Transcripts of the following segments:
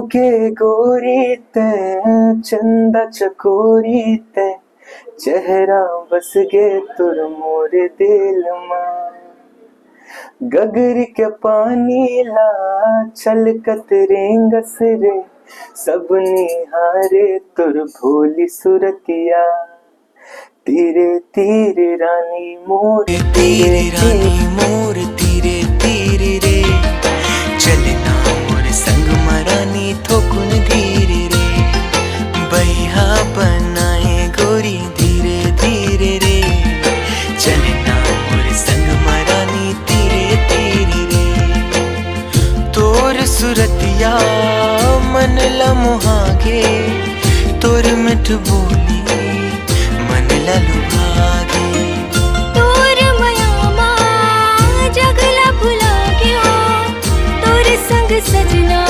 के गोरी ते चंदा चकोरी ते चेहरा बस गे तुर मोरे दिल मां गगरी के पानी ला छलकत रेंगस रे सब निहारे तुर भोली सुरतिया तीरे तीरे रानी मोर तीरे तीरे तीरे रे चलना मोर संग मरानी थोकुन धीरे रे बैहा बनाए गोरी धीरे धीरे रे चलना मोर संग मरानी तीरे तीरे रे तोर सुरतिया मन लमुहागे तोर मिठ बोली मन ललुभागे तोर मयामा जगला भुला गयो तोर संग सजना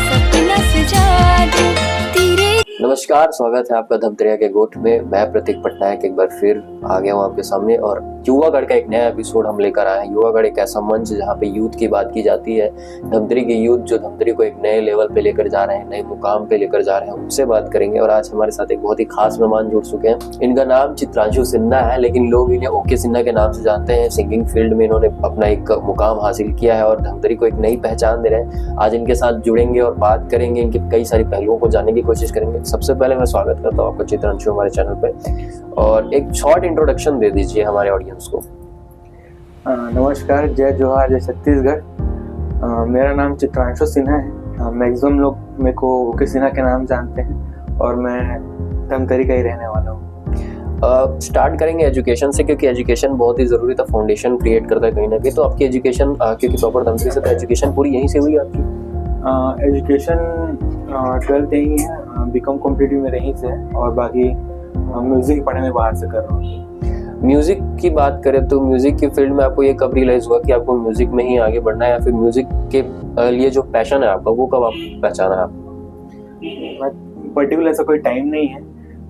सपना सजा दे तेरे। नमस्कार, स्वागत है आपका धमतरिया के गोठ में। मैं प्रतीक पटनायक एक बार फिर आ गया हूँ आपके सामने और युवागढ़ का एक नया एपिसोड हम लेकर आए हैं। युवागढ़ एक ऐसा मंच जहाँ पे यूथ की बात की जाती है। धमतरी के यूथ जो धमतरी को एक नए लेवल पे लेकर जा रहे हैं, नए मुकाम पे लेकर जा रहे हैं, उनसे बात करेंगे। और आज हमारे साथ एक बहुत ही खास मेहमान जुड़ चुके हैं। इनका नाम चित्रांशु सिन्हा है, लेकिन लोग इन्हें ओके सिन्हा के नाम से जानते हैं। सिंगिंग फील्ड में इन्होंने अपना एक मुकाम हासिल किया है और धमतरी को एक नई पहचान दे रहे हैं। आज इनके साथ जुड़ेंगे और बात करेंगे, इनके कई सारी पहलुओं को जानने की कोशिश करेंगे। सबसे पहले मैं स्वागत करता हूँ आपका चित्रांशु हमारे चैनल पे, और एक शॉर्ट इंट्रोडक्शन दे दीजिए हमारे ऑडियंस को। नमस्कार, जय जोहार, जय छत्तीसगढ़। मेरा नाम चित्रांशु सिन्हा है। मैक्सिमम लोग मेरे को ओके सिन्हा के नाम जानते हैं और मैं धमतरी का ही रहने वाला हूँ। स्टार्ट करेंगे एजुकेशन से, क्योंकि एजुकेशन बहुत ही ज़रूरी था, फाउंडेशन क्रिएट करता है कहीं ना कहीं। तो आपकी एजुकेशन, क्योंकि प्रॉपर धमतरी से, तो एजुकेशन पूरी यहीं से हुई आपकी? एजुकेशन 12th यहीं है, बीकॉम कंप्लीट में यहीं से है और बाकी म्यूज़िक पढ़ने में बाहर से कर रहा हूँ। म्यूजिक की बात करें तो म्यूजिक की फील्ड में आपको ये कब रियलाइज हुआ कि आपको म्यूजिक में ही आगे बढ़ना है, या फिर म्यूजिक के लिए जो पैशन है आपका वो कब आप पहचाना है आपको? पर्टिकुलर ऐसा कोई टाइम नहीं है,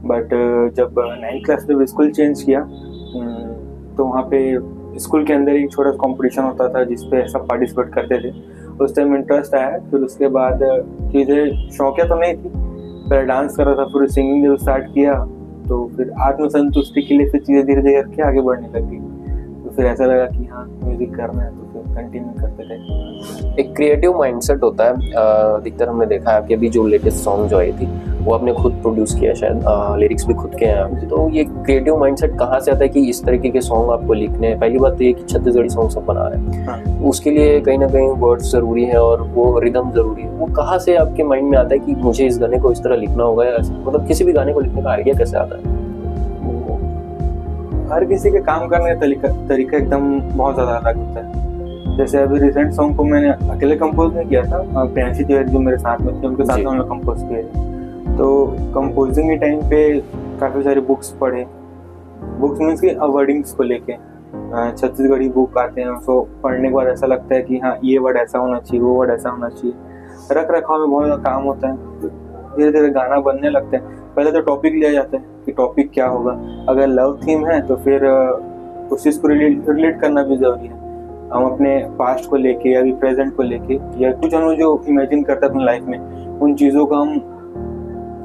बट जब 9th क्लास में स्कूल चेंज किया तो वहाँ पे स्कूल के अंदर एक छोटा कंपटीशन होता था जिसपे सब पार्टिसिपेट करते थे। उस टाइम इंटरेस्ट आया, फिर उसके बाद चीज़ें शौकिया तो नहीं थी, पहले डांस कर रहा था, फिर सिंगिंग जब स्टार्ट किया तो फिर आत्मसंतुष्टि के लिए फिर चीज़ें धीरे धीरे करके आगे बढ़ने लगी। तो फिर ऐसा लगा कि हाँ म्यूजिक करना है, तो फिर कंटिन्यू करते थे। एक क्रिएटिव माइंडसेट होता है। अधिकतर हमने देखा है कि अभी जो लेटेस्ट सॉन्ग जो आई थी वो आपने खुद प्रोड्यूस किया, शायद लिरिक्स भी खुद के हैं आपके। तो ये क्रिएटिव माइंडसेट कहाँ से आता है कि इस तरीके के सॉन्ग आपको लिखने हैं? पहली बात तो ये कि छत्तीसगढ़ी सॉन्ग सब बना रहे हैं, हाँ। उसके लिए कहीं ना कहीं वर्ड्स जरूरी है और वो रिदम जरूरी है। वो कहाँ से आपके माइंड में आता है कि मुझे इस गाने को इस तरह लिखना होगा, या मतलब किसी भी गाने को लिखने का आइडिया कैसे आता है? हर किसी के काम करने का तरीका एकदम बहुत ज़्यादा अलग होता है। जैसे अभी रिसेंट सॉन्ग को मैंने अकेले कंपोज नहीं किया था, प्रियांशी तिवारी जो मेरे साथ में थे उनके साथ हमने कंपोज किए। तो कंपोजिंग के टाइम पे काफ़ी सारी बुक्स पढ़े। बुक्स मीन्स की वर्डिंग्स को लेके छत्तीसगढ़ी बुक आते हैं, उसको पढ़ने के बाद ऐसा लगता है कि हाँ ये वर्ड ऐसा होना चाहिए, वो वर्ड ऐसा होना चाहिए। रख रखाव में बहुत ज़्यादा काम होता है। धीरे धीरे गाना बनने लगता है। पहले तो टॉपिक लिया जाता है कि टॉपिक क्या होगा। अगर लव थीम है तो फिर उस चीज़ को रिलेट करना भी ज़रूरी है। हम अपने पास्ट को लेके या अभी प्रेजेंट को लेके या कुछ हम जो इमेजिन करते हैं अपनी लाइफ में, उन चीज़ों को हम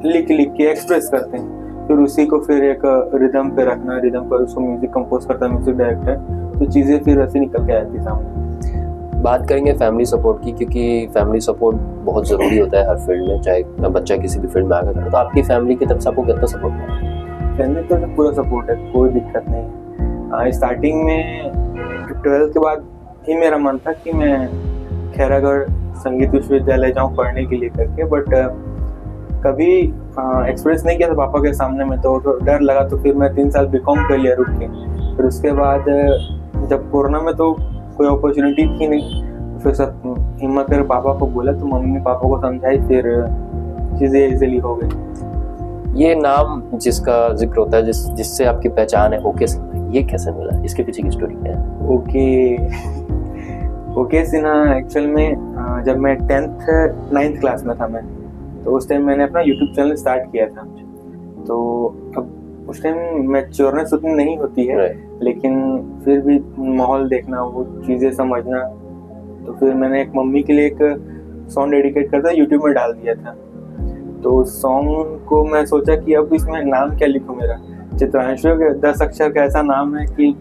लिख के एक्सप्रेस करते हैं। फिर उसी को फिर एक रिदम पे रखना, रिदम पर उसको म्यूजिक कंपोज करता है म्यूजिक डायरेक्टर, तो चीज़ें फिर ऐसे निकल के आती है सामने। बात करेंगे फैमिली सपोर्ट की, क्योंकि फैमिली सपोर्ट बहुत ज़रूरी होता है हर फील्ड में, चाहे बच्चा किसी भी फील्ड में आगे बढ़े। तो आपकी फैमिली की तरफ से आपको कितना सपोर्ट है? फैमिली तो पूरा सपोर्ट है, कोई दिक्कत नहीं है। स्टार्टिंग में 12th के बाद ही मेरा मन था कि मैं खैरागढ़ संगीत विश्वविद्यालय जाऊँ पढ़ने के लिए करके, बट कभी एक्सप्रेस नहीं किया था पापा के सामने में, तो डर लगा। तो फिर मैं 3 साल बीकॉम कर लिया रुक के। फिर उसके बाद जब कोरोना में तो कोई अपॉर्चुनिटी थी नहीं, फिर सब हिम्मत कर पापा को बोला, तो मम्मी पापा को समझाई, फिर चीज़ें इजीली हो गई। ये नाम जिसका जिक्र होता है, जिससे आपकी पहचान है ओके सिन्हा, ये कैसे मिला? इसके पीछे की स्टोरी क्या है? ओके सिन्हा एक्चुअल में जब मैं 9th क्लास में था मैं, तो उस टाइम मैंने अपना यूट्यूब चैनल स्टार्ट किया था। तो अब उस टाइम मैच्योरनेस उतनी नहीं होती है, लेकिन फिर भी माहौल देखना, वो चीज़ें समझना, तो फिर मैंने एक मम्मी के लिए एक सॉन्ग डेडिकेट करता यूट्यूब में डाल दिया था। तो उस सॉन्ग को मैं सोचा कि अब इसमें नाम क्या लिखूं मेरा। चित्रांशु के 10 अक्षर का ऐसा नाम है कि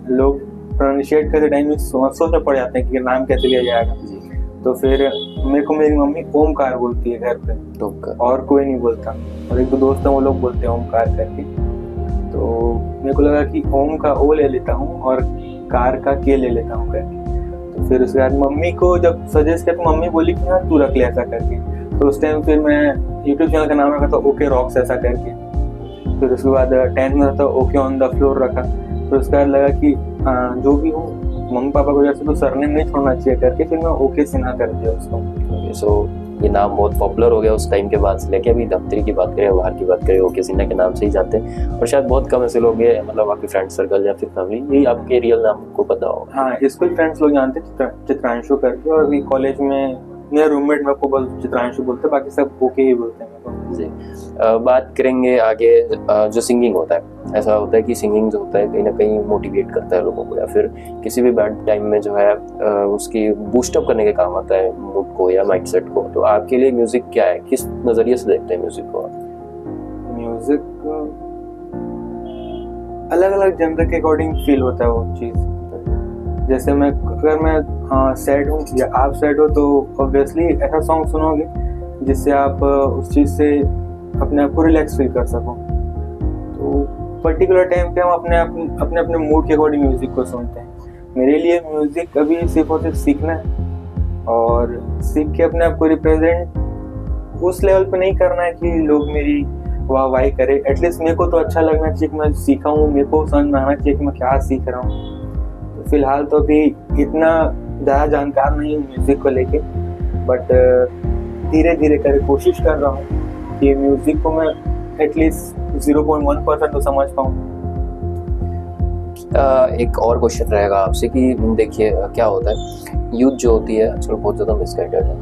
लोग प्रोनाउंशिएट करते टाइम में सोचने पड़ जाते हैं कि नाम कैसे लिया जाएगा। तो फिर मेरे को मेरी मम्मी ओमकार बोलती है घर पे, और कोई नहीं बोलता, और एक दो दोस्त हैं वो लोग बोलते हैं ओमकार करके। तो मेरे को लगा कि ओम का ओ ले लेता हूँ और कार का के ले लेता हूँ करके। तो फिर उसके बाद मम्मी को जब सजेस्ट किया तो मम्मी बोली कि हाँ तू रख ले ऐसा करके। तो उस टाइम फिर मैं यूट्यूब चैनल का नाम रखा था ओके रॉक्स ऐसा करके। फिर उसके बाद 10th में था ओके ऑन द फ्लोर रखा। फिर उसके बाद लगा कि जो भी हूँ मम्मी पापा को जैसे तो सरनेम नहीं छोड़ना चाहिए करके फिर मैं ओके सिन्हा कर दिया उसको। सो ये नाम बहुत पॉपुलर हो गया उस टाइम के बाद से लेके अभी। धमतरी की बात करें, बाहर की बात करें, ओके सिन्हा के नाम से ही जाते हैं। और शायद बहुत कम ऐसे लोग हैं, मतलब आपके फ्रेंड सर्कल या फिर फैमिली, ये आपके रियल नाम को पता होगा। हाँ, स्कूल फ्रेंड्स लोग जानते चित्रांशु करके, और अभी कॉलेज में मेरा रूममेट मेरे को बस चित्रांशु बोलते हैं, बाकी सब ओके ही बोलते हैं मेरे को। जी, बात करेंगे आगे। जो सिंगिंग होता है, ऐसा होता है कि सिंगिंग जो होता है कहीं ना कहीं मोटिवेट करता है लोगों को, या फिर किसी भी बैड टाइम में जो है उसकी बूस्टअप करने के काम आता है मूड को या माइंडसेट को। तो आपके लिए म्यूजिक क्या है, किस नजरिए से देखते हैं म्यूजिक को? म्यूजिक अलग अलग जनर के अकॉर्डिंग फील होता है वो चीज़। जैसे अगर मैं सैड हूँ या आप सैड हो तो ऑब्वियसली ऐसा सॉन्ग सुनोगे जिससे आप उस चीज़ से अपने आप को रिलैक्स फील कर सको। तो पर्टिकुलर टाइम पे हम अपने अपने मूड के अकॉर्डिंग म्यूज़िक को सुनते हैं। मेरे लिए म्यूज़िक अभी सिर्फ और सिर्फ सीखना है, और सीख के अपने आप को रिप्रेजेंट उस लेवल पे नहीं करना है कि लोग मेरी वाह करे। एटलीस्ट मेरे को तो अच्छा लगना चाहिए कि मैं सीखा हूँ, मेरे को समझ में आना चाहिए कि मैं क्या सीख रहा हूँ। तो फिलहाल तो अभी इतना ज़्यादा जानकार नहीं हूँ म्यूज़िक को लेके, बट धीरे धीरे कर कोशिश कर रहा हूँ कि म्यूज़िक को मैं एटलीस्ट 0.1% तो समझ पाऊँ। एक और क्वेश्चन रहेगा आपसे कि देखिए क्या होता है, यूथ जो होती है आजकल बहुत ज़्यादा मिसगाइडेड है।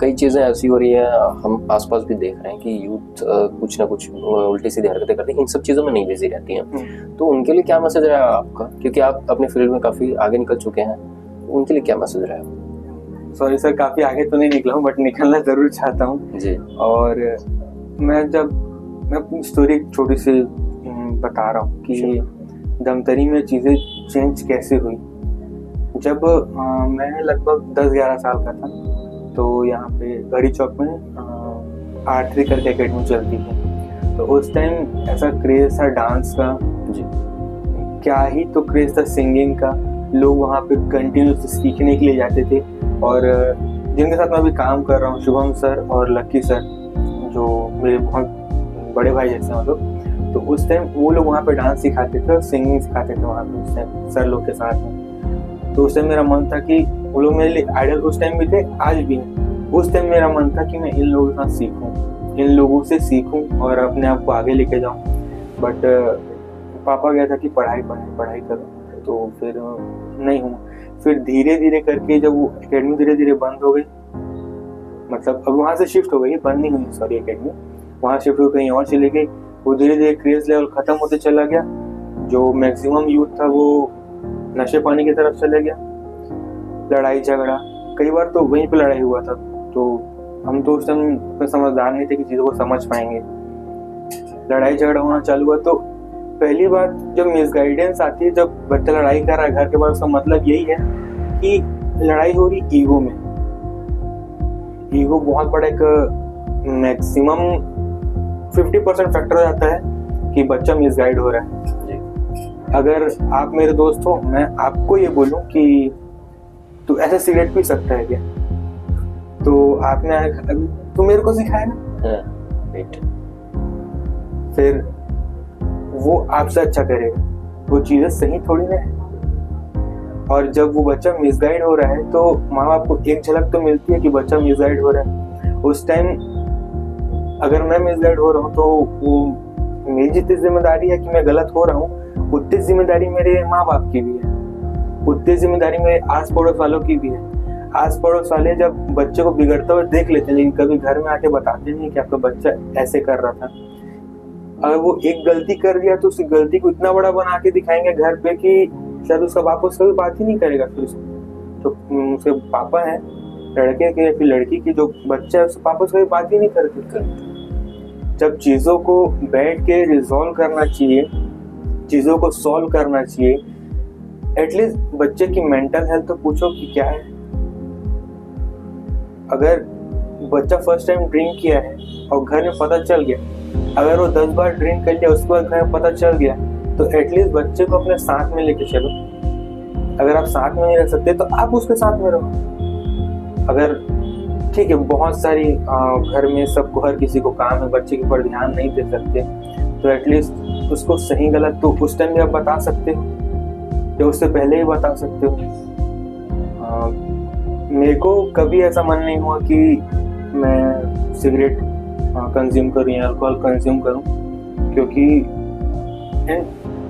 कई चीज़ें ऐसी हो रही हैं, हम आसपास भी देख रहे हैं कि यूथ कुछ ना कुछ उल्टी सीधी हरकतें करती हैं, इन सब चीज़ों में नहीं बिजी रहती हैं। तो उनके लिए क्या मैसेज रहेगा आपका, क्योंकि आप अपने फील्ड में काफ़ी आगे निकल चुके हैं, उनके लिए क्या मैसेज रहेगा? सॉरी सर, काफ़ी आगे तो नहीं निकला हूँ, बट निकलना ज़रूर चाहता हूँ जी। और मैं अपनी स्टोरी छोटी सी बता रहा हूँ कि धमतरी में चीज़ें चेंज कैसे हुई। जब मैं लगभग 10-11 साल का था, तो यहाँ पे घड़ी चौक में आर्ट्री करके एकेडमी चलती थी। तो उस टाइम ऐसा क्रेज था डांस का, जी, क्या ही तो क्रेज था सिंगिंग का। लोग वहाँ पे कंटिन्यूस सीखने के लिए जाते थे, और जिनके साथ मैं अभी काम कर रहा हूँ, शुभम सर और लक्की सर, जो मेरे बहुत बड़े भाई जैसे हैं लोग, तो उस टाइम वो लोग वहाँ पे डांस सिखाते थे और सिंगिंग सिखाते थे वहाँ पे उस टाइम सर लोग के साथ में। तो उस टाइम मेरा मन था कि वो लोग मेरे लिए आइडल उस टाइम भी थे, आज भी हैं। उस टाइम मेरा मन था कि मैं इन लोगों के साथ सीखूं, इन लोगों से सीखूं और अपने आप को आगे लेके जाऊं। बट पापा कहता कि पढ़ाई करो, तो फिर नहीं हूँ। फिर धीरे धीरे करके जब वो एकेडमी धीरे धीरे बंद हो गई, मतलब अब वहाँ से शिफ्ट हो गई, बंद नहीं हुई सॉरी एकेडमी, वहाँ शिफ्ट हो कहीं और चली गई। वो धीरे धीरे क्रेज लेवल ख़त्म होते चला गया। जो मैक्सिमम यूथ था वो नशे पानी की तरफ चले गया। लड़ाई झगड़ा, कई बार तो वहीं पे लड़ाई हुआ था। तो हम तो उस टाइम समझदार नहीं थे कि चीज़ों को समझ पाएंगे। लड़ाई झगड़ा होना चालू हुआ। तो पहली बात जब मिसगाइडेंस आती है, जब बच्चा लड़ाई कर रहा है घर के बाहर, उसका मतलब यही है कि लड़ाई हो रही ईगो में। ईगो बहुत बड़ा एक मैक्सिमम 50% फैक्टर हो जाता है कि बच्चा मिसगाइड हो रहा है। अगर आप मेरे दोस्त हो, मैं आपको ये बोलूं कि तू ऐसे सिगरेट पी सकता है क्या, तो आपने तू मेरे को सिखाया ना, फिर वो आपसे अच्छा करेगा। वो चीज़ें सही थोड़ी ना है। और जब वो बच्चा मिसगाइड हो रहा है तो माँ बाप को एक झलक तो मिलती है कि बच्चा मिसगाइड हो रहा है। उस टाइम अगर मैं मिसगाइड हो रहा हूँ तो वो मेरी जितनी जिम्मेदारी है कि मैं गलत हो रहा हूँ, उतनी जिम्मेदारी मेरे माँ बाप की भी है, उतनी जिम्मेदारी मेरे आस पड़ोस वालों की भी है। आस पड़ोस वाले जब बच्चे को बिगड़ता हुआ देख लेते हैं, लेकिन कभी घर में आके बताते नहीं कि आपका बच्चा ऐसे कर रहा था। अगर वो एक गलती कर दिया तो उस गलती को इतना बड़ा बना के दिखाएंगे घर पे कि शायद उसका बाप उससे भी बात ही नहीं करेगा। फिर तो उसके पापा हैं लड़के के या फिर लड़की की जो बच्चा है उसके पापा से कभी बात ही नहीं करते। जब चीज़ों को बैठ के रिजॉल्व करना चाहिए, चीज़ों को सॉल्व करना चाहिए, एटलीस्ट बच्चे की मेंटल हेल्थ तो पूछो कि क्या है। अगर बच्चा फर्स्ट टाइम ड्रिंक किया है और घर में पता चल गया, अगर वो 10 बार ड्रिंक कर लिया उसके बाद घर में पता चल गया, तो एटलीस्ट बच्चे को अपने साथ में लेके चलो। अगर आप साथ में नहीं रह सकते तो आप उसके साथ में रहो। अगर ठीक है, बहुत सारी घर में सबको, हर किसी को काम है, बच्चे के ऊपर ध्यान नहीं दे सकते, तो एटलीस्ट उसको सही गलत तो उस टाइम भी आप बता सकते हो या उससे पहले ही बता सकते हो। मेरे को कभी ऐसा मन नहीं हुआ कि मैं सिगरेट कंज्यूम करूँ या अल्कोहल कंज्यूम करूँ, क्योंकि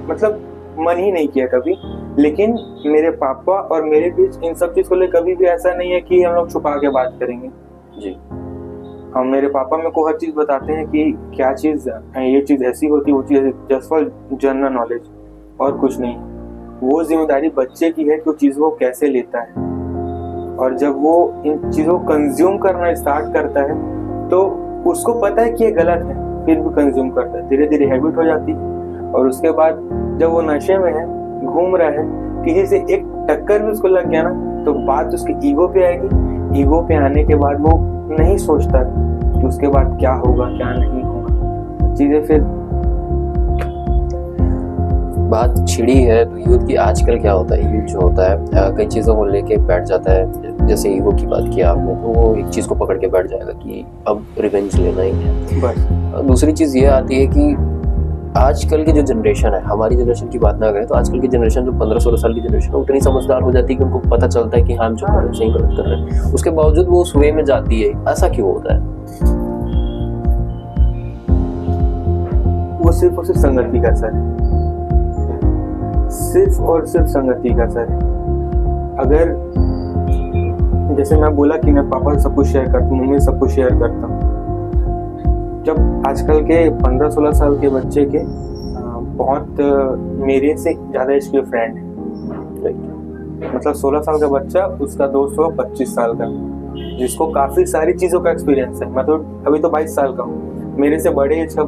मतलब मन ही नहीं किया कभी। लेकिन मेरे पापा और मेरे बीच इन सब चीज़ को लेकर कभी भी ऐसा नहीं है कि हम लोग छुपा के बात करेंगे जी। हम, मेरे पापा मेरे को हर चीज़ बताते हैं कि क्या चीज़, ये चीज़ ऐसी होती है, वो चीज़ जस्ट फॉर जनरल नॉलेज और कुछ नहीं। वो जिम्मेदारी बच्चे की है कि वो चीज़ को कैसे लेता है, और जब वो इन चीज़ों को कंज्यूम करना स्टार्ट करता है तो उसको पता है कि ये गलत है, फिर भी कंज्यूम करता है, धीरे धीरे हैबिट हो जाती है। और उसके बाद जब वो नशे में है, घूम रहा है, किसी से एक टक्कर भी उसको लग गया ना, तो बात उसकी ईगो पे आएगी। ईगो पे आने के बाद वो नहीं सोचता कि उसके बाद क्या होगा क्या नहीं होगा, चीज़ें फिर बात छिड़ी है। तो यूथ की आजकल क्या होता है, यूथ जो होता है कई चीज़ों को लेके बैठ जाता है। जैसे ईगो की बात की आपने, तो वो एक चीज़ को पकड़ के बैठ जाएगा कि अब रिवेंज लेना ही है बस। दूसरी चीज़ ये आती है कि आजकल की जो जनरेशन है, हमारी जनरेशन की बात ना करें तो आजकल की जनरेशन जो 15-16 साल की जनरेशन है, उतनी समझदार हो जाती है कि उनको पता चलता है कि हम जो कर रहे हैं सही गलत कर रहे हैं। उसके बावजूद वो उस वे में जाती है। ऐसा क्यों होता है? वो सिर्फ और सिर्फ संगति का असर है, सिर्फ और सिर्फ संगति का असर है। अगर जैसे मैं बोला कि मैं पापा से सब कुछ शेयर करता हूँ, मम्मी से सब कुछ शेयर करता हूँ, जब आजकल के 15-16 साल के बच्चे के बहुत मेरे से ज़्यादा एज के फ्रेंड है, मतलब 16 साल का बच्चा, उसका दोस्त होगा 25 साल का, जिसको काफ़ी सारी चीज़ों का एक्सपीरियंस है। मैं तो अभी तो 22 साल का हूँ, मेरे से बड़े एज का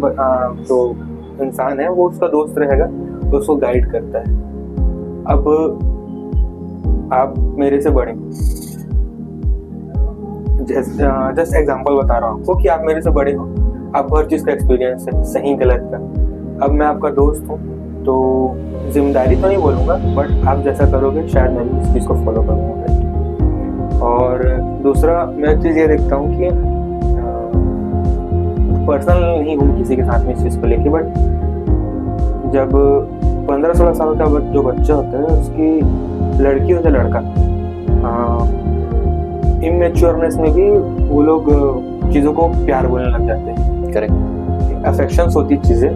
जो इंसान है वो उसका दोस्त रहेगा, तो उसको गाइड करता है। अब आप मेरे से बड़े, जस्ट एग्जांपल बता रहा हूँ आपको कि आप मेरे से बड़े हो, आपको हर चीज़ का एक्सपीरियंस है, सही गलत का। अब मैं आपका दोस्त हूँ, तो जिम्मेदारी तो नहीं बोलूँगा, बट आप जैसा करोगे शायद मैं भी इस चीज़ को फॉलो करूँगा। और दूसरा मैं एक चीज़ ये देखता हूँ कि पर्सनल नहीं हूँ किसी के साथ में इस चीज़ को लेके, बट जब 15-16 साल का जो बच्चा होता है, उसकी लड़की होता है लड़का, इमेच्योरनेस में भी वो लोग चीज़ों को प्यार बोलने लग जाते हैं। करेक्ट। अफेक्शंस होती चीज़ें,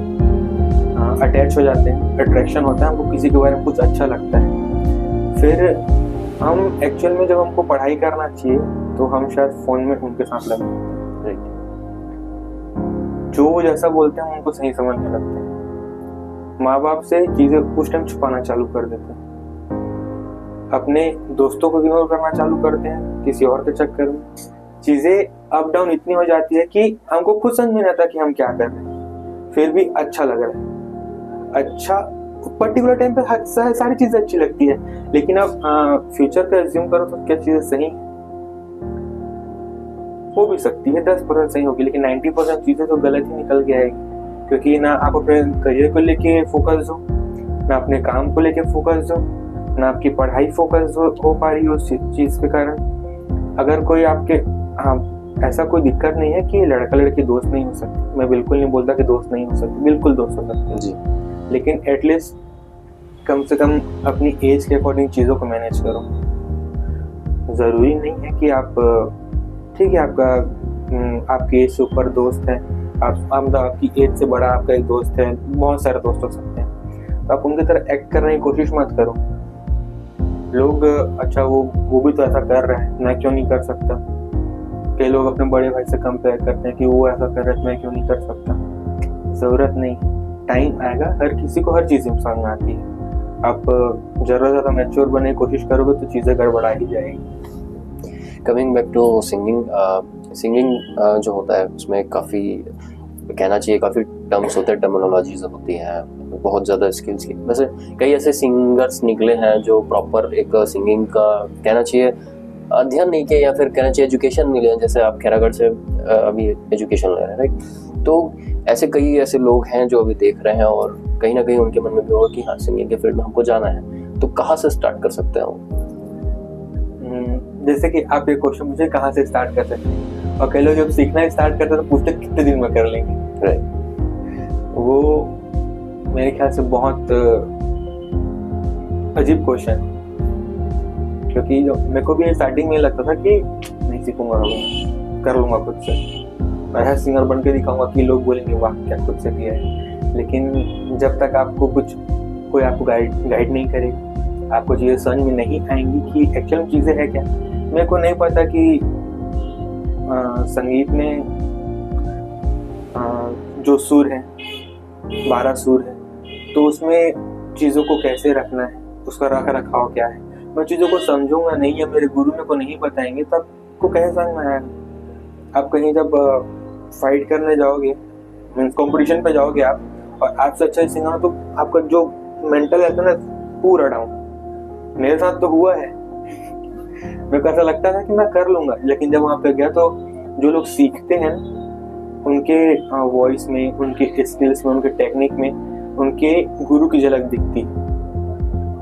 अटैच हो जाते हैं, अट्रैक्शन होता है, हमको किसी के बारे में कुछ अच्छा लगता है। फिर हम एक्चुअल में जब हमको पढ़ाई करना चाहिए तो हम शायद फ़ोन में उनके साथ लगे, जो जैसा बोलते हैं हम उनको सही समझने लगते हैं। माँ बाप से चीज़ें उस टाइम छुपाना चालू कर देते हैं, अपने दोस्तों को इग्नोर करना चालू करते हैं किसी और के चक्कर में। चीज़ें अप डाउन इतनी हो जाती है कि हमको खुद समझ नहीं आता कि हम क्या कर रहे हैं, फिर भी अच्छा लग रहा है। अच्छा पर्टिकुलर टाइम पे सारी चीज़ें अच्छी लगती है, लेकिन अब फ्यूचर का एज्यूम करो तो क्या चीज़ें सही हो भी सकती है, 10% सही होगी, लेकिन 90% चीज़ें तो गलत ही निकल के आएगी। क्योंकि ना आप अपने करियर को लेके फोकस हो, ना अपने काम को लेके फोकस हो, ना आपकी पढ़ाई फोकस हो पा रही हो उस चीज़ के कारण। अगर कोई आपके ऐसा कोई दिक्कत नहीं है कि लड़का लड़की दोस्त नहीं हो सकती, मैं बिल्कुल नहीं बोलता कि दोस्त नहीं हो सकती, बिल्कुल दोस्त हो सकते हैं जी, लेकिन एटलीस्ट कम से कम अपनी एज के अकॉर्डिंग चीज़ों को मैनेज करो। ज़रूरी नहीं है कि आप, ठीक है, आपकी एज से ऊपर दोस्त है, आपकी एज से बड़ा आपका एक दोस्त है, बहुत सारे दोस्त हो सकते हैं, तो आप उनकी तरह एक्ट करने की कोशिश मत करो। लोग अच्छा वो भी तो ऐसा कर रहा है, मैं क्यों नहीं कर सकता। कई लोग अपने बड़े भाई से कंपेयर करते हैं कि वो ऐसा कर रहा है, मैं क्यों नहीं कर सकता। ज़रूरत नहीं, टाइम आएगा, हर किसी को हर चीज़ समझ में आती है। आप ज़रूरत ज़्यादा मैच्योर बनने की कोशिश करोगे तो चीज़ें गड़बड़ा ही जाएगी। कमिंग बैक टू सिंगिंग जो होता है उसमें काफ़ी कहना चाहिए काफ़ी टर्म्स होते हैं, टर्मिनोलॉजीज होती हैं, बहुत ज़्यादा स्किल्स की। वैसे कई ऐसे सिंगर्स निकले हैं जो प्रॉपर एक सिंगिंग का कहना चाहिए अध्ययन नहीं किया या फिर कहना चाहिए एजुकेशन मिले हैं, जैसे आप खैरागढ़ से अभी एजुकेशन ले रहे हैं, राइट? तो ऐसे कई ऐसे लोग हैं जो अभी देख रहे हैं और कहीं ना कहीं उनके मन में भी होगा कि हाँ सिंगिंग के फील्ड में हमको जाना है, तो कहाँ से स्टार्ट कर सकते हैं वो? जैसे कि आप ये क्वेश्चन मुझे कहाँ से स्टार्ट कर सकते हैं, और कई लोग जब सीखना स्टार्ट करते हैं तो पूछते कितने दिन में कर लेंगे, राइट? वो मेरे ख्याल से बहुत अजीब क्वेश्चन, क्योंकि मेरे को भी स्टार्टिंग में लगता था कि नहीं सीखूंगा, कर लूंगा खुद से, मैं ऐसा सिंगर बन के दिखाऊंगा कि लोग बोलेंगे वाह क्या खुद से किया है। लेकिन जब तक आपको कोई आपको गाइड नहीं करेगा, आपको चीज़ें समझ में नहीं आएंगी कि एक्चुअल चीज़ें है क्या। मेरे को नहीं पता कि संगीत में जो सुर है 12 सुर है, तो उसमें चीज़ों को कैसे रखना है, उसका रख रखाव क्या है, मैं चीज़ों को समझूंगा नहीं या मेरे गुरु मेरे को नहीं बताएंगे तब को कैसे समझ में आएगा। आप कहीं जब फाइट करने जाओगे, मीन्स कंपटीशन पे जाओगे आप, और आपसे अच्छा सिंगर हो तो आपका जो मेंटल है ना पूरा डाउन। मेरे साथ तो हुआ है, मेरे को ऐसा लगता था कि मैं कर लूंगा, लेकिन जब वहाँ पे गया तो जो लोग सीखते हैं उनके वॉइस में, उनके स्किल्स में, उनके टेक्निक में उनके गुरु की झलक दिखती है।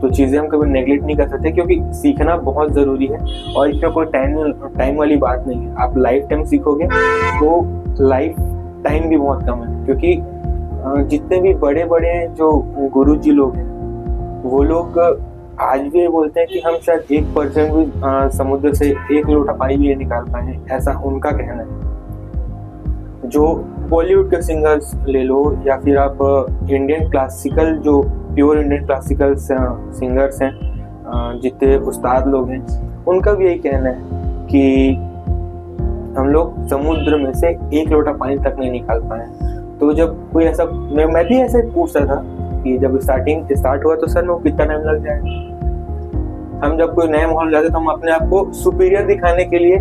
तो चीज़ें हम कभी नेगलेक्ट नहीं कर सकते, क्योंकि सीखना बहुत ज़रूरी है और इसमें कोई टाइम वाली बात नहीं है। आप लाइफ टाइम सीखोगे तो लाइफ टाइम भी बहुत कम है, क्योंकि जितने भी बड़े बड़े जो गुरु जी लोग हैं वो लोग आज भी ये बोलते हैं कि हम शायद 1% भी समुद्र से 1 लोटा पानी भी नहीं निकाल पाए हैं, ऐसा उनका कहना है। जो बॉलीवुड के सिंगर्स ले लो या फिर आप इंडियन क्लासिकल, जो प्योर इंडियन क्लासिकल सिंगर्स हैं, जितने उस्ताद लोग हैं, उनका भी यही कहना है कि हम लोग समुद्र में से 1 लोटा पानी तक नहीं निकाल पाए। तो जब कोई ऐसा, मैं भी ऐसे पूछता था कि जब स्टार्ट हुआ तो सर मेरे को कितना टाइम लग जाएगा। हम जब कोई नए माहौल जाते तो हम अपने आप को सुपीरियर दिखाने के लिए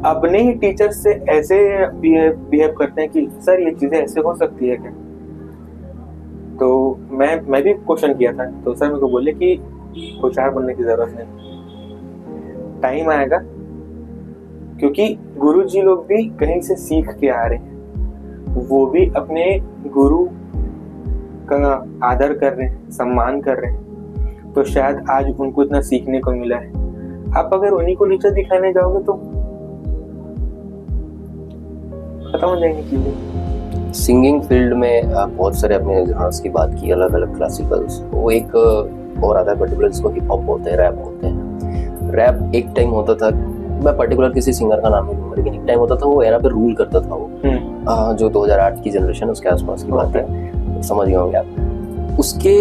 अपने ही टीचर से ऐसे बिहेव करते हैं कि सर ये चीज़ें ऐसे हो सकती है क्या। तो मैं भी क्वेश्चन किया था, तो सर मेरे को बोले कि होशियार बनने की ज़रूरत नहीं, टाइम आएगा, क्योंकि गुरु जी लोग भी कहीं से सीख के आ रहे हैं, वो भी अपने गुरु का आदर कर रहे हैं, सम्मान कर रहे हैं, तो शायद आज उनको इतना सीखने को मिला है। आप अगर उन्हीं को नीचे दिखाने जाओगे तो खत्म हो जाएंगी चीजें। सिंगिंग फील्ड में बहुत सारे अपने जॉनर्स की बात की, अलग अलग क्लासिकल्स, वो एक और आता है पर्टिकुलर जिसको हिप हॉप बोलते हैं, रैप बोलते हैं। रैप एक टाइम होता था, मैं पर्टिकुलर किसी सिंगर का नाम नहीं लूंगा, लेकिन एक टाइम होता था वो एरा पे रूल करता था वो, जो 2008 की जनरेशन उसके आसपास की बात है, समझ गए होंगे आप। उसके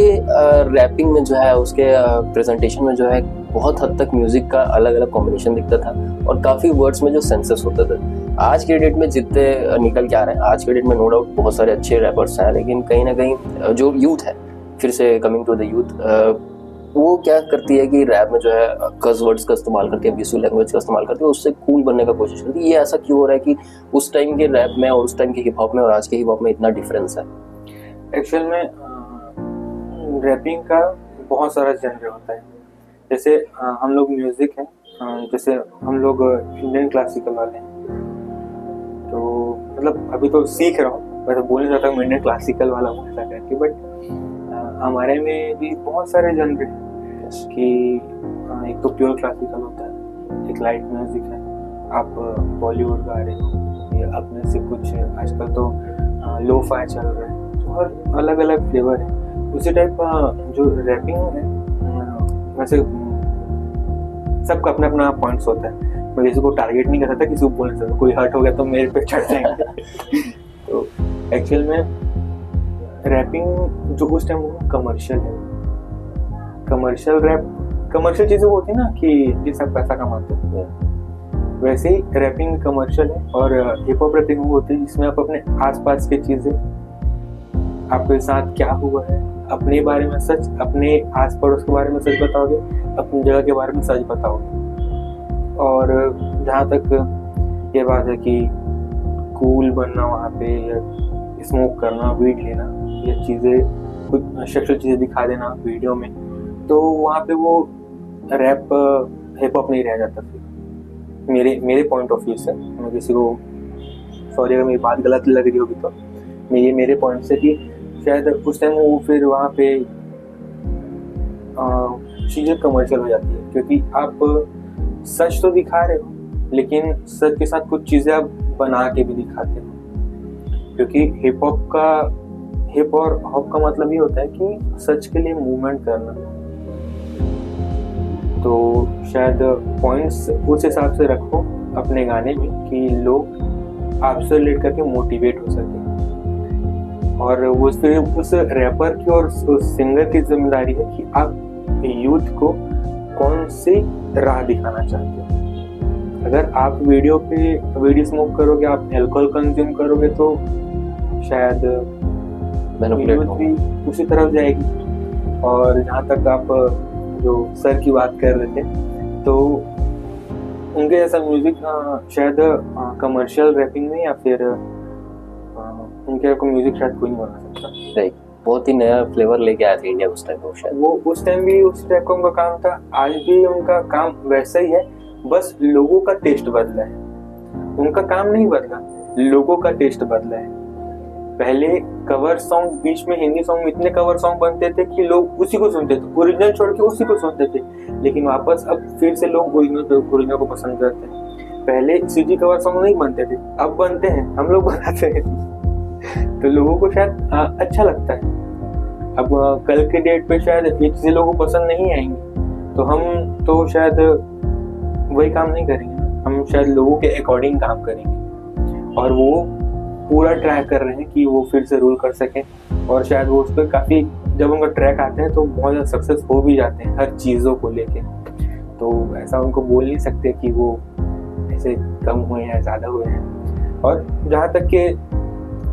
रैपिंग में जो है, उसके प्रेजेंटेशन में जो है, बहुत हद तक म्यूजिक का अलग अलग कॉम्बिनेशन दिखता था और काफ़ी वर्ड्स में जो सेंसेस होते थे। आज के डेट में जितने निकल के आ रहे हैं, आज के डेट में नो डाउट बहुत सारे अच्छे रैपर्स हैं, लेकिन कहीं ना कहीं जो यूथ है, फिर से कमिंग टू द यूथ, वो क्या करती है कि रैप में जो है कस वर्ड्स का इस्तेमाल करके, अब्यूसिव लैंग्वेज का इस्तेमाल करके उससे कूल बनने का कोशिश करती है। ये ऐसा क्यों हो रहा है कि उस टाइम के रैप में और उस टाइम के हिप हॉप में और आज के हिप हॉप में इतना डिफरेंस है? एक्चुअल में रैपिंग का बहुत सारा जनर होता है। जैसे हम लोग म्यूजिक है, जैसे हम लोग इंडियन क्लासिकल वाले हैं, तो मतलब अभी तो सीख रहा हूँ, वैसे बोल नहीं सकता मैं इंडियन क्लासिकल वाला हूँ ऐसा करके, बट हमारे में भी बहुत सारे जनर हैं कि एक तो प्योर क्लासिकल होता है, एक लाइट म्यूजिक है, आप बॉलीवुड गा रहे हो या अपने से कुछ, आजकल तो लो फाई चल रहा है, तो हर अलग अलग फ्लेवर है। उसी टाइप जो रैपिंग है, वैसे सबका अपना अपना पॉइंट्स होता है। मैं किसी को टारगेट नहीं कर सकता, किसी को बोल नहीं सकता, कोई हर्ट हो गया तो मेरे पे चढ़ जाएंगे। तो एक्चुअल में रैपिंग जो उस टाइम वो कमर्शियल है, कमर्शियल रैप, कमर्शियल चीज़ें वो होती है ना कि जिससे आप पैसा कमाते हैं, वैसे ही रैपिंग कमर्शियल है। और हिप हॉप रैपिंग वो होती है जिसमें आप अपने आसपास की चीज़ें, आपके साथ क्या हुआ है, अपने बारे में सच, अपने आस पड़ोस के बारे में सच बताओगे, अपनी जगह के बारे में सच बताओगे। और जहाँ तक ये बात है कि कूल बनना वहाँ पे, या स्मोक करना, वीड लेना, ये चीज़ें, कुछ सेक्सुअल चीज़ें दिखा देना वीडियो में, तो वहाँ पे वो रैप हिप हॉप नहीं रह जाता फिर, मेरे पॉइंट ऑफ व्यू से। मैं किसी को, सॉरी अगर मेरी बात गलत लग रही होगी तो, मेरे पॉइंट से कि शायद उस टाइम वो फिर वहाँ पे चीज़ें कमर्शियल हो जाती है, क्योंकि आप सच तो दिखा रहे हो लेकिन सच के साथ कुछ चीज़ें आप बना के भी दिखाते हो, क्योंकि हिप और हॉप का मतलब ये होता है कि सच के लिए मूवमेंट करना। तो शायद पॉइंट्स उस हिसाब से रखो अपने गाने में कि लोग आपसे रिलेट करके मोटिवेट हो सके, और वो सिर्फ उस रैपर की और उस सिंगर की जिम्मेदारी है कि आप यूथ को कौन सी राह दिखाना चाहते हो। अगर आप वीडियो स्मोक करोगे, आप अल्कोहल कंज्यूम करोगे, तो शायद यूथ भी उसी तरफ जाएगी। और जहाँ तक आप जो सर की बात कर रहे थे, तो उनके ऐसा म्यूजिक शायद कमर्शियल रैपिंग में या फिर उनके को म्यूजिक शायद कोई नहीं बना सकता। बहुत ही नया फ्लेवर लेके आए थे इंडिया उस टाइम पे शायद। वो उस टाइम भी उस टाइप का उनका काम था, आज भी उनका काम वैसा ही है, बस लोगों का टेस्ट बदला है। उनका काम नहीं बदला, लोगों का टेस्ट बदला है। पहले कवर सॉन्ग, बीच में हिंदी सॉन्ग में इतने कवर सॉन्ग बनते थे कि लोग उसी को सुनते थे, ओरिजिनल छोड़ के उसी को सुनते थे। लेकिन वापस अब फिर से लोग ओरिजिनल को पसंद करते हैं। पहले सीडी कवर सॉन्ग नहीं बनते थे, अब बनते हैं, हम लोग बनाते हैं। तो लोगों को शायद अच्छा लगता है। अब कल के डेट पे शायद ये चीज़ें लोगों को पसंद नहीं आएंगी, तो हम तो शायद वही काम नहीं करेंगे, हम शायद लोगों के अकॉर्डिंग काम करेंगे। और वो पूरा ट्राई कर रहे हैं कि वो फिर से रूल कर सकें, और शायद वो उस पर काफ़ी, जब उनका ट्रैक आते हैं तो बहुत ज़्यादा सक्सेस हो भी जाते हैं हर चीज़ों को लेके। तो ऐसा उनको बोल नहीं सकते कि वो ऐसे कम हुए हैं, ज़्यादा हुए हैं। और जहाँ तक के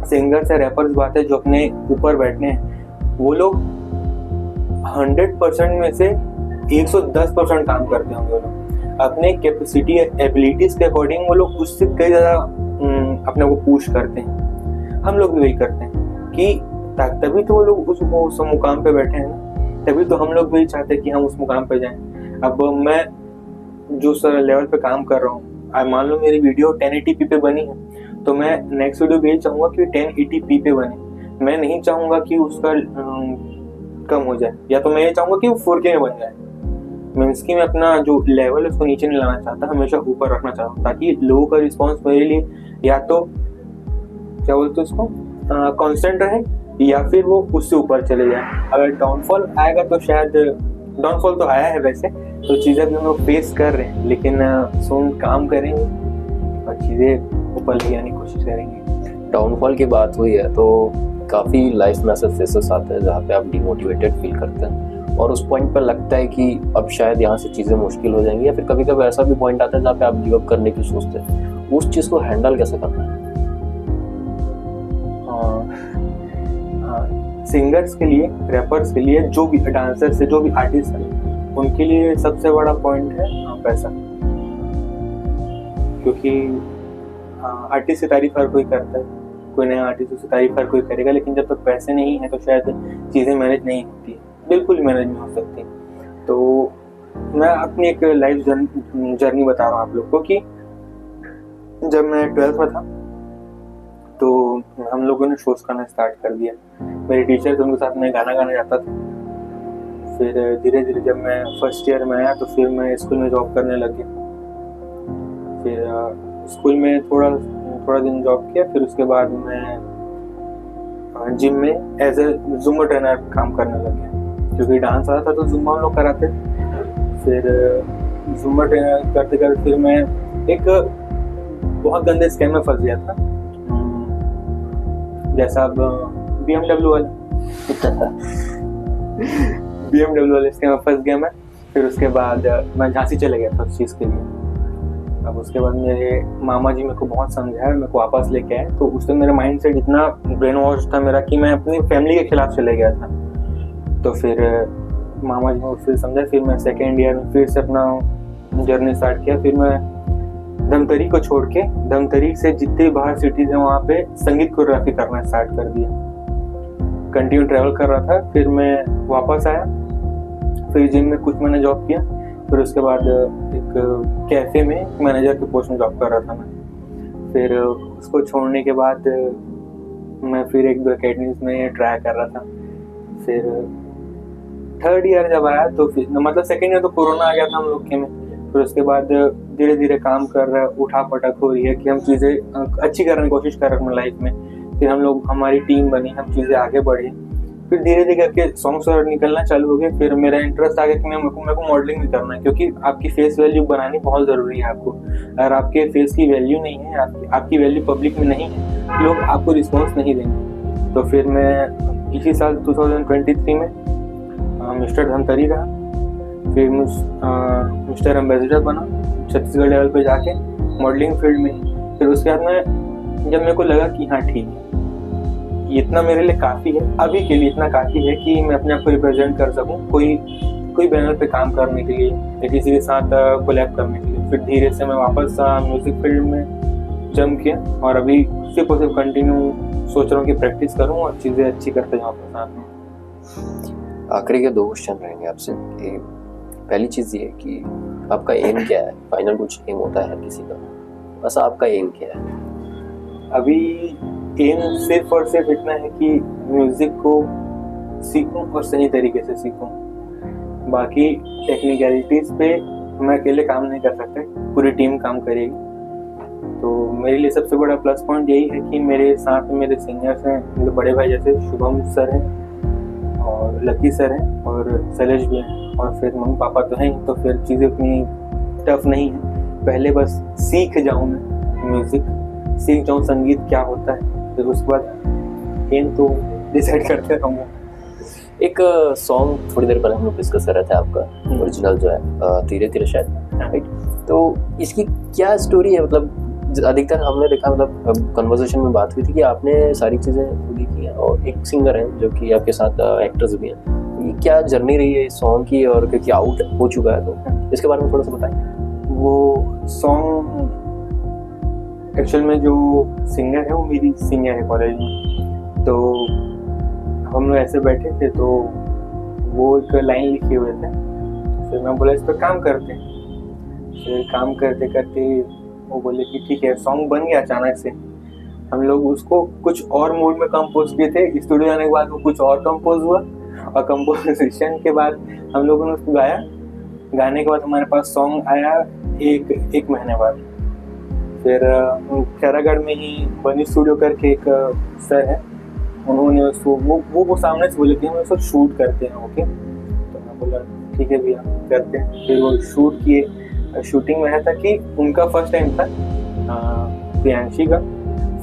सिंगर्स या रैपर्स बात है जो अपने ऊपर बैठने हैं, वो लोग 100% में से 110% काम करते होंगे। वो लोग अपने कैपेसिटी, एबिलिटीज के अकॉर्डिंग वो लोग उससे कई ज़्यादा अपने को पुश करते हैं। हम लोग भी वही करते हैं कि तभी तो वो लोग उस मुकाम पे बैठे हैं ना, तभी तो हम लोग भी चाहते हैं कि हम उस मुकाम पे जाएं। अब मैं जो लेवल पे काम कर रहा हूँ, मान लो मेरी वीडियो 1080p पे बनी है, तो मैं नेक्स्ट वीडियो भी चाहूँगा कि 1080p पे बने। मैं नहीं चाहूँगा कि उसका कम हो जाए, या तो मैं ये चाहूँगा कि वो 4K में बन जाए। मीन्स कि मैं अपना जो लेवल है उसको नीचे नहीं लाना चाहता, हमेशा ऊपर रखना चाहता हूँ, ताकि लोगों का रिस्पॉन्स मेरे लिए या तो क्या बोलते उसको कांस्टेंट रहे, या फिर वो उससे ऊपर चले जाए। अगर डाउनफॉल आएगा तो शायद, डाउनफॉल तो आया है वैसे, तो चीज़ें भी हम लोग फेस कर रहे हैं, लेकिन सुन काम करेंगे और चीज़ें ऊपर ले आने की कोशिश करेंगे। डाउनफॉल की बात हुई है तो काफ़ी लाइफ में ऐसे फेसेस आते हैं जहाँ पे आप डिमोटिवेटेड फील करते हैं, और उस पॉइंट पर लगता है कि अब शायद यहाँ से चीज़ें मुश्किल हो जाएंगी, या फिर कभी कभी ऐसा भी पॉइंट आता है जहाँ पे आप गिव अप करने की सोचते हैं। उस चीज़ को हैंडल कैसे करना है? सिंगर्स के लिए, रैपर्स के लिए, जो भी डांसर्स है, जो भी आर्टिस्ट है, उनके लिए सबसे बड़ा पॉइंट है पैसा। क्योंकि आर्टिस्ट की तारीफ हर कोई करता है, कोई नया आर्टिस्ट उसकी तारीफ हर कोई करेगा, लेकिन जब तक पैसे नहीं है तो शायद चीज़ें मैनेज नहीं होती, बिल्कुल मैनेज नहीं हो सकती। तो मैं अपनी एक लाइफ जर्नी बता रहा हूँ आप लोग को कि जब मैं 12th में था तो हम लोगों ने शोज करना स्टार्ट कर दिया। मेरे टीचर थे, उनके साथ मैं गाना गाने जाता था। फिर धीरे धीरे जब मैं फर्स्ट ईयर में आया तो फिर मैं स्कूल में जॉब करने लग गया। फिर स्कूल में थोड़ा दिन जॉब किया, फिर उसके बाद मैं जिम में एज ए जुम्बा ट्रेनर काम करने लग गया, क्योंकि डांस आता था तो जुम्बा हम लोग कराते। फिर जुम्बा ट्रेनर करते करते फिर मैं एक बहुत गंदे स्कैम में फंस गया था, जैसा अब BMW वाले स्कैम में फंस गया मैं। फिर उसके बाद मैं झांसी चले गया था उस चीज़ के लिए। अब उसके बाद मेरे मामा जी मेरे को बहुत समझाया, मेरे को वापस लेके आए। तो उस टाइम मेरा माइंड सेट इतना ब्रेन वॉश था मेरा कि मैं अपनी फैमिली के खिलाफ चले गया था। तो फिर मामा जी ने फिर समझा, फिर मैं सेकेंड ईयर में फिर से अपना जर्नी स्टार्ट किया। फिर मैं धमतरी को छोड़ के धमतरी से जितने बाहर सिटीज हैं वहाँ पे संगीत कोरियोग्राफी करना स्टार्ट कर दिया। कंटिन्यू ट्रैवल कर रहा था। फिर मैं वापस आया, फिर जिम में कुछ महीने जॉब किया। फिर उसके बाद एक कैफ़े में मैनेजर के पोस्ट में जॉब कर रहा था मैं। फिर उसको छोड़ने के बाद मैं फिर 1-2 अकेडमीज में ट्राई कर रहा था। फिर 3rd ईयर जब आया तो फिर मतलब 2nd ईयर तो कोरोना आ गया था हम लोग के में। फिर उसके बाद धीरे धीरे काम कर रहा है, उठा पटक हो रही है कि हम चीज़ें अच्छी करने की कोशिश कर रहे हैं अपनी लाइफ में। फिर हम लोग, हमारी टीम बनी, हम चीज़ें आगे बढ़ी। फिर धीरे धीरे करके सॉन्ग्स और निकलना चालू हो गए। फिर मेरा इंटरेस्ट आ गया कि मेरे को मॉडलिंग भी करना है, क्योंकि आपकी फेस वैल्यू बनानी बहुत ज़रूरी है आपको। अगर आपके फेस की वैल्यू नहीं है, आपकी वैल्यू पब्लिक में नहीं है, लोग आपको रिस्पॉन्स नहीं देंगे। तो फिर मैं इसी साल 2023 में मिस्टर धमतरी रहा। फिर मिस्टर एम्बेसडर बना छत्तीसगढ़ लेवल पे जाके मॉडलिंग फील्ड में। फिर उसके बाद में जब मेरे को लगा कि हाँ ठीक है, इतना मेरे लिए काफ़ी है, अभी के लिए इतना काफ़ी है कि मैं अपने आप को रिप्रेजेंट कर सकूं कोई बैनर पे काम करने के लिए या किसी के साथ कोलैब करने के लिए। फिर धीरे से मैं वापस म्यूज़िक फील्ड में जंप किया और अभी सिर्फ और सिर्फ कंटिन्यू सोच रहा हूँ कि प्रैक्टिस करूँ और चीज़ें अच्छी करते जाऊँ अपने साथ में। आखिरी के 2 क्वेश्चन रहेंगे आपसे कि पहली चीज़ ये कि आपका एम क्या है? फाइनल कुछ एम होता है किसी का, बस आपका एम क्या है? अभी एम सिर्फ और सिर्फ इतना है कि म्यूज़िक को सीखूं और सही तरीके से सीखूं। बाकी टेक्निकलिटीज़ पे मैं अकेले काम नहीं कर सकता, पूरी टीम काम करेगी। तो मेरे लिए सबसे बड़ा प्लस पॉइंट यही है कि मेरे साथ में मेरे सीनियर्स हैं, मेरे बड़े भाई जैसे शुभम सर हैं और लकी सर हैं और शैलेश भी हैं, और फिर मम्मी पापा तो हैं। तो फिर चीज़ें उतनी टफ नहीं है। पहले बस सीख जाऊँ मैं म्यूज़िक, सीख जाऊँ संगीत क्या होता है, फिर उसके बाद एम तो डिसाइड करते रहूँगा। एक सॉन्ग थोड़ी देर पहले हम लोग डिस्कस कर रहे थे आपका ओरिजिनल जो है धीरे धीरे शायद, राइट? तो इसकी क्या स्टोरी है? मतलब अधिकतर हमने देखा, मतलब कन्वर्सेशन में बात हुई थी कि आपने सारी चीज़ें खुद ही की हैं और एक सिंगर है जो कि आपके साथ एक्टर्स भी हैं। ये क्या जर्नी रही है इस सॉन्ग की, और क्योंकि आउट हो चुका है तो इसके बारे में थोड़ा सा बताएं। वो सॉन्ग एक्चुअल में जो सिंगर है वो मेरी सीनियर है कॉलेज में। तो हम लोग ऐसे बैठे थे तो वो एक लाइन लिखे हुए थे। फिर मैं बोला इस पर काम करते हैं। फिर काम करते करते वो बोले कि ठीक है, सॉन्ग बन गया। अचानक से हम लोग उसको कुछ और मूड में कंपोज किए थे। स्टूडियो जाने के बाद वो कुछ और कंपोज हुआ और कंपोजिशन के बाद हम लोगों ने उसको गाया। गाने के बाद हमारे पास सॉन्ग आया एक महीने बाद। फिर खैरागढ़ में ही बनी स्टूडियो करके एक सर है, उन्होंने उसको वो सामने से बोले कि हम उसको शूट करते हैं। ओके, तो मैं बोला ठीक है भैया करते हैं। फिर वो शूट किए। शूटिंग में था कि उनका फर्स्ट टाइम था, प्रियांशी का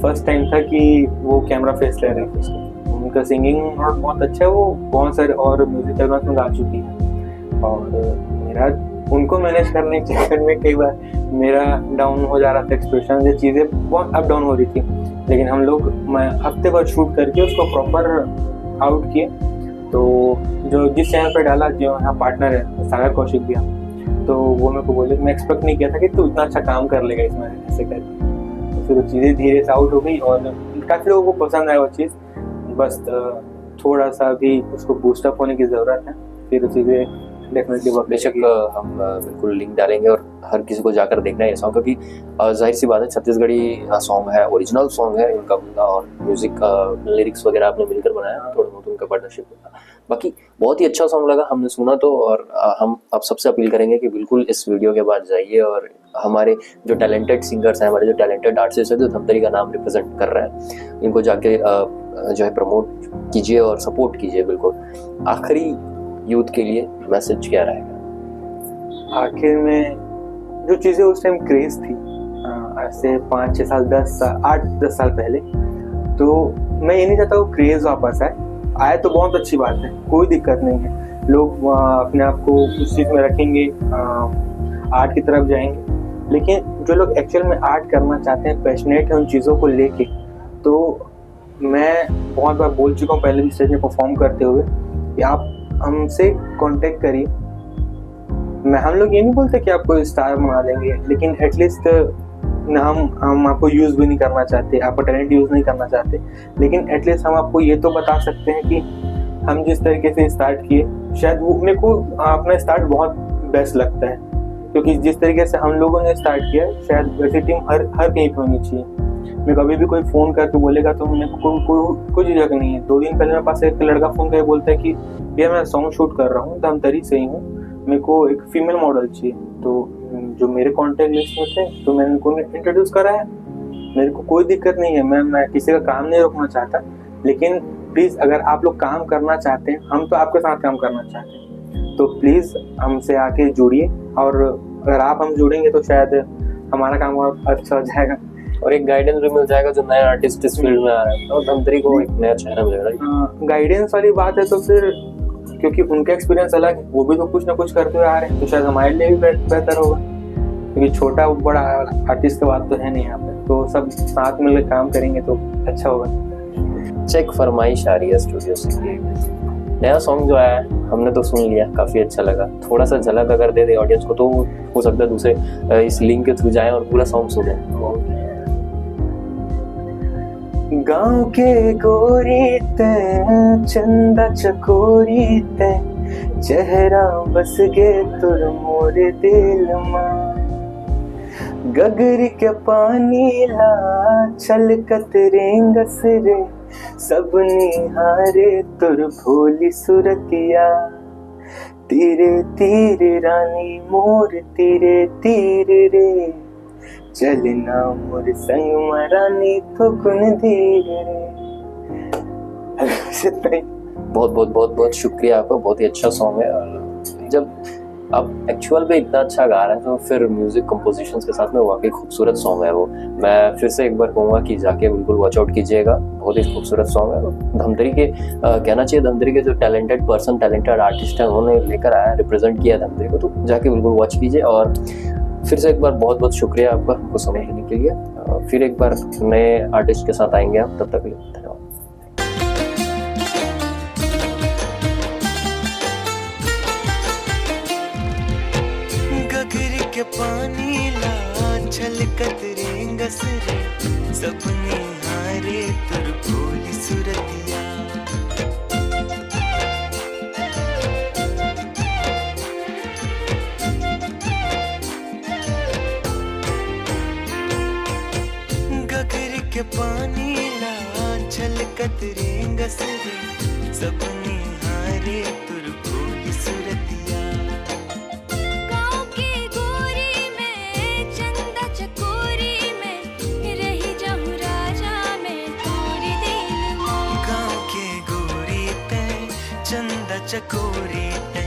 फर्स्ट टाइम था कि वो कैमरा फेस ले रहे थे उसको। उनका सिंगिंग बहुत अच्छा है, वो बहुत सारे और म्यूजिक एल्बम्स में गा चुकी है। और मेरा उनको मैनेज करने के चक्कर में कई बार मेरा डाउन हो जा रहा था एक्सप्रेशन, ये चीज़ें बहुत अप डाउन हो रही थी। लेकिन हम लोग हफ्ते भर शूट करके उसको प्रॉपर आउट किए। तो जो जिस चैनल पर डाला, जो यहाँ पार्टनर है सागर कौशिक भैया, तो वो मेरे को बोले, मैं एक्सपेक्ट नहीं किया था कि तू इतना अच्छा काम कर लेगा इसमें ऐसे करके। तो फिर वो चीज़ें धीरे से आउट हो गई और काफ़ी लोगों को पसंद आया वो चीज़। बस थोड़ा सा भी उसको बूस्टअप होने की ज़रूरत है। फिर चीज़ें डेफिनेटली बेशक हम बिल्कुल लिंक डालेंगे और हर किसी को जाकर देखना है ये सॉन्ग, क्योंकि जाहिर सी बात है छत्तीसगढ़ी सॉन्ग है, ओरिजिनल सॉन्ग है इनका बंदा, और म्यूजिक लिरिक्स वगैरह आपने मिलकर बनाया, थोड़ा बहुत उनका पार्टनरशिप होता। बाकी बहुत ही अच्छा सॉन्ग लगा, हमने सुना तो। और हम आप सबसे अपील करेंगे कि बिल्कुल इस वीडियो के बाद जाइए और हमारे जो टैलेंटेड सिंगर्स हैं, हमारे जो टैलेंटेड आर्टिस्ट हैं, जो धमतरी का नाम रिप्रेजेंट कर रहा है, इनको जाके जो है प्रमोट कीजिए और सपोर्ट कीजिए बिल्कुल। आखिरी यूथ के लिए मैसेज क्या रहेगा? आखिर में जो चीज़ें उस टाइम क्रेज थी, आज से 5, 6 साल, 10 साल, 8-10 साल पहले, तो मैं ये नहीं चाहता वो क्रेज वापस आए तो बहुत अच्छी बात है, कोई दिक्कत नहीं है। लोग अपने आप को उस चीज़ में रखेंगे, आर्ट की तरफ जाएंगे। लेकिन जो लोग एक्चुअल में आर्ट करना चाहते हैं, पैशनेट है उन चीज़ों को लेके, तो मैं बहुत बार बोल चुका हूँ पहले भी स्टेज में परफॉर्म करते हुए कि आप हमसे कांटेक्ट करिए। हम लोग ये नहीं बोलते कि आपको स्टार बना देंगे, लेकिन एटलीस्ट न हम आपको यूज़ भी नहीं करना चाहते, आपका टैलेंट यूज़ नहीं करना चाहते, लेकिन एटलीस्ट हम आपको ये तो बता सकते हैं कि हम जिस तरीके से स्टार्ट किए, शायद वो मेरे को अपना स्टार्ट बहुत बेस्ट लगता है, क्योंकि जिस तरीके से हम लोगों ने स्टार्ट किया शायद वैसी टीम हर कहीं पे होनी चाहिए। मैं कभी भी कोई फ़ोन करके बोलेगा तो मेरे को कोई झिझक नहीं है। 2 दिन पहले मेरे पास एक लड़का फ़ोन करके बोलता है कि भैया मैं सॉन्ग शूट कर रहा हूँ, धमतरी से ही हूँ, मेरे को एक फीमेल मॉडल चाहिए। तो जो मेरे कॉन्टैक्ट लिस्ट में थे तो मैंने उनको इंट्रोड्यूस करा है। मेरे को कोई दिक्कत नहीं है, मैं किसी का काम नहीं रोकना चाहता, लेकिन प्लीज़ अगर आप लोग काम करना चाहते हैं, हम तो आपके साथ काम करना चाहते हैं, तो प्लीज़ हमसे आके जुड़िए। और अगर हम जुड़ेंगे तो शायद हमारा काम और अच्छा हो जाएगा और एक गाइडेंस भी मिल जाएगा जो नए आर्टिस्ट इस फील्ड में आ रहे हैं, और धमतरी को एक नया चेहरा मिलेगा। गाइडेंस वाली बात है तो फिर क्योंकि उनका एक्सपीरियंस अलग है, वो भी तो कुछ ना कुछ करते हुए आ रहे हैं, तो शायद हमारे लिए भी बेहतर होगा, क्योंकि छोटा बड़ा आर्टिस्ट की बात तो है नहीं यहाँ पे, तो सब साथ मिलकर काम करेंगे तो अच्छा होगा। चेक फरमाइश आ रही है स्टूडियो से, नया सॉन्ग जो आया है हमने तो सुन लिया, काफी अच्छा लगा। थोड़ा सा झलक अगर दे दे ऑडियंस को तो हो सकता है दूसरे इस लिंक के थ्रू जाएं और पूरा सॉन्ग सुने। गांव के गोरी ते चंदा चकोरी ते चेहरा बस गे तुर मोरे दिल मां, गगरी के पानी ला छलकत रेंगस रे सब निहारे तुर भोली सुरतिया, तीरे तीरे रानी मोर तीरे तीरे रे, चलना मोर संग मरानी थोकुन धीरे रे। बहुत शुक्रिया आपका, बहुत ही अच्छा सॉन्ग है। और जब आप एक्चुअल में इतना अच्छा गा रहे हैं तो फिर म्यूजिक कंपोजिशंस के साथ में वाकई खूबसूरत सॉन्ग है वो। मैं फिर से एक बार कहूँगा कि जाके बिल्कुल वॉच आउट कीजिएगा, बहुत ही खूबसूरत सॉन्ग है। धमतरी के कहना चाहिए धमतरी के जो टैलेंटेड आर्टिस्ट हैं उन्होंने लेकर आया, रिप्रेजेंट किया धमतरी को, तो जाके बिल्कुल वॉच कीजिए। और फिर से एक बार बहुत शुक्रिया आपका हमको समय देने के लिए। फिर एक बार नए आर्टिस्ट के साथ आएंगे आप, तब तक के लिए धन्यवाद। गगरी के पानी ला छलकत रेंगस रे सपने हारे तुर भोली सुरतिया, के पानी ला छलकत रेंगस रे सपने हारे तुर भोली सुरतिया, गाँव की गोरी में चंदा चकोरी में रही जाऊं राजा में तोरी दिल मां, गाँव के गोरी ते चंदा चकोरी ते